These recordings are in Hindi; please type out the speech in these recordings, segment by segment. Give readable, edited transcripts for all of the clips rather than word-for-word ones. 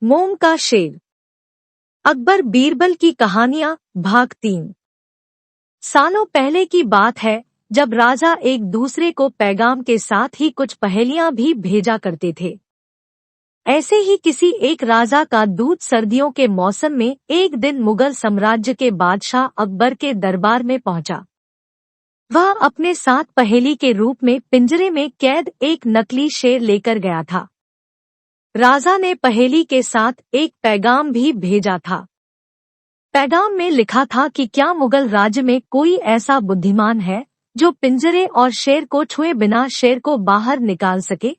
मोम का शेर। अकबर बीरबल की कहानियां भाग 3। सालों पहले की बात है जब राजा एक दूसरे को पैगाम के साथ ही कुछ पहेलियां भी भेजा करते थे। ऐसे ही किसी एक राजा का दूत सर्दियों के मौसम में एक दिन मुगल साम्राज्य के बादशाह अकबर के दरबार में पहुंचा। वह अपने साथ पहेली के रूप में पिंजरे में कैद एक नकली शेर लेकर गया था। राजा ने पहेली के साथ एक पैगाम भी भेजा था। पैगाम में लिखा था कि क्या मुगल राज्य में कोई ऐसा बुद्धिमान है जो पिंजरे और शेर को छुए बिना शेर को बाहर निकाल सके।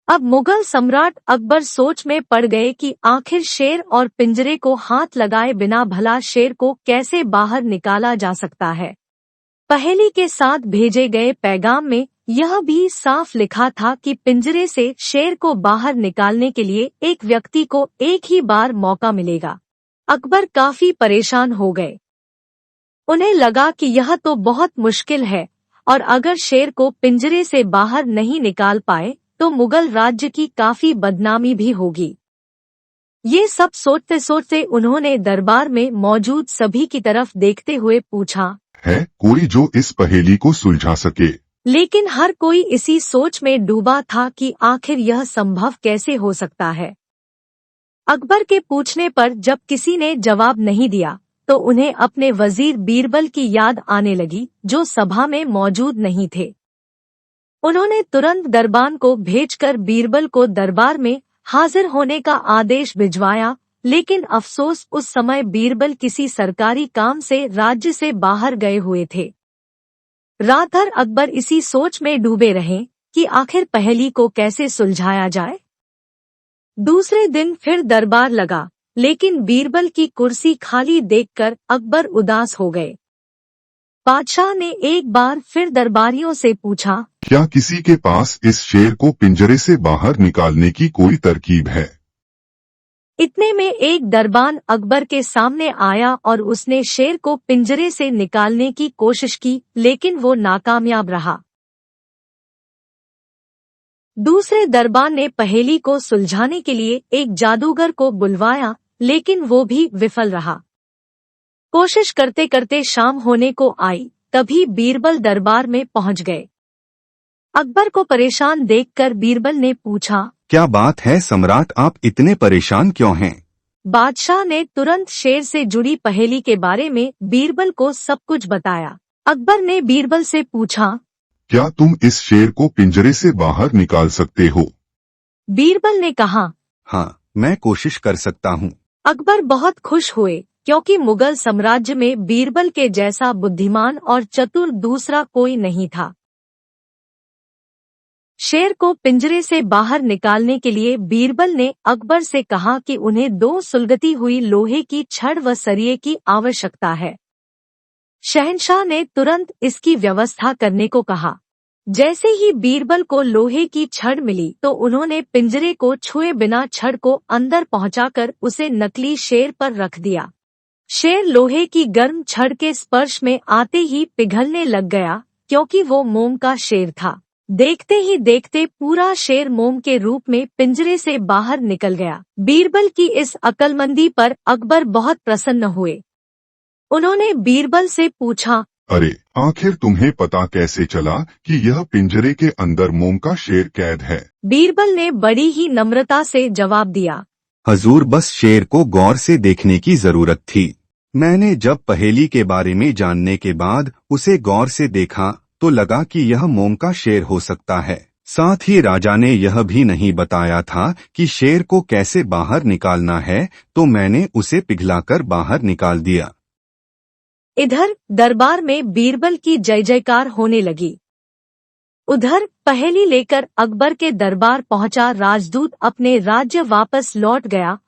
अब मुगल सम्राट अकबर सोच में पड़ गए कि आखिर शेर और पिंजरे को हाथ लगाए बिना भला शेर को कैसे बाहर निकाला जा सकता है। पहेली के साथ भेजे गए पैगाम में यह भी साफ लिखा था कि पिंजरे से शेर को बाहर निकालने के लिए एक व्यक्ति को एक ही बार मौका मिलेगा। अकबर काफी परेशान हो गए। उन्हें लगा कि यह तो बहुत मुश्किल है और अगर शेर को पिंजरे से बाहर नहीं निकाल पाए तो मुगल राज्य की काफी बदनामी भी होगी। ये सब सोचते सोचते उन्होंने दरबार में मौजूद सभी की तरफ देखते हुए पूछा, है कोई जो इस पहेली को सुलझा सके। लेकिन हर कोई इसी सोच में डूबा था कि आखिर यह संभव कैसे हो सकता है। अकबर के पूछने पर जब किसी ने जवाब नहीं दिया तो उन्हें अपने वजीर बीरबल की याद आने लगी जो सभा में मौजूद नहीं थे। उन्होंने तुरंत दरबान को भेजकर बीरबल को दरबार में हाजिर होने का आदेश भिजवाया, लेकिन अफसोस उस समय बीरबल किसी सरकारी काम से राज्य से बाहर गए हुए थे। रात भर अकबर इसी सोच में डूबे रहे कि आखिर पहेली को कैसे सुलझाया जाए। दूसरे दिन फिर दरबार लगा, लेकिन बीरबल की कुर्सी खाली देखकर अकबर उदास हो गए। बादशाह ने एक बार फिर दरबारियों से पूछा, क्या किसी के पास इस शेर को पिंजरे से बाहर निकालने की कोई तरकीब है। इतने में एक दरबान अकबर के सामने आया और उसने शेर को पिंजरे से निकालने की कोशिश की, लेकिन वो नाकामयाब रहा। दूसरे दरबान ने पहेली को सुलझाने के लिए एक जादूगर को बुलवाया, लेकिन वो भी विफल रहा। कोशिश करते करते शाम होने को आई, तभी बीरबल दरबार में पहुंच गए। अकबर को परेशान देखकर बीरबल ने पूछा, क्या बात है सम्राट, आप इतने परेशान क्यों हैं? बादशाह ने तुरंत शेर से जुड़ी पहेली के बारे में बीरबल को सब कुछ बताया। अकबर ने बीरबल से पूछा, क्या तुम इस शेर को पिंजरे से बाहर निकाल सकते हो। बीरबल ने कहा, हाँ, मैं कोशिश कर सकता हूँ। अकबर बहुत खुश हुए क्योंकि मुगल साम्राज्य में बीरबल के जैसा बुद्धिमान और चतुर दूसरा कोई नहीं था। शेर को पिंजरे से बाहर निकालने के लिए बीरबल ने अकबर से कहा कि उन्हें 2 सुलगती हुई लोहे की छड़ व सरिये की आवश्यकता है। शहंशाह ने तुरंत इसकी व्यवस्था करने को कहा। जैसे ही बीरबल को लोहे की छड़ मिली तो उन्होंने पिंजरे को छुए बिना छड़ को अंदर पहुंचाकर उसे नकली शेर पर रख दिया। शेर लोहे की गर्म छड़ के स्पर्श में आते ही पिघलने लग गया, क्योंकि वो मोम का शेर था। देखते ही देखते पूरा शेर मोम के रूप में पिंजरे से बाहर निकल गया। बीरबल की इस अक्लमंदी पर अकबर बहुत प्रसन्न हुए। उन्होंने बीरबल से पूछा, अरे आखिर तुम्हें पता कैसे चला कि यह पिंजरे के अंदर मोम का शेर कैद है। बीरबल ने बड़ी ही नम्रता से जवाब दिया, हजूर, बस शेर को गौर से देखने की जरूरत थी। मैंने जब पहेली के बारे में जानने के बाद उसे गौर से देखा तो लगा कि यह मोम का शेर हो सकता है। साथ ही राजा ने यह भी नहीं बताया था कि शेर को कैसे बाहर निकालना है, तो मैंने उसे पिघलाकर बाहर निकाल दिया। इधर दरबार में बीरबल की जय जयकार होने लगी। उधर पहेली लेकर अकबर के दरबार पहुंचा राजदूत अपने राज्य वापस लौट गया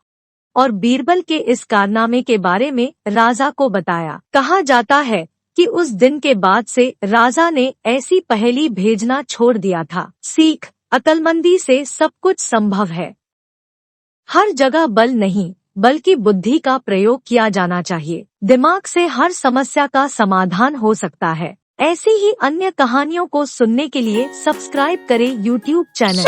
और बीरबल के इस कारनामे के बारे में राजा को बताया। कहा जाता है कि उस दिन के बाद से राजा ने ऐसी पहेली भेजना छोड़ दिया था। सीख, अक्लमंदी से सब कुछ संभव है। हर जगह बल नहीं बल्कि बुद्धि का प्रयोग किया जाना चाहिए। दिमाग से हर समस्या का समाधान हो सकता है। ऐसी ही अन्य कहानियों को सुनने के लिए सब्सक्राइब करें YouTube चैनल।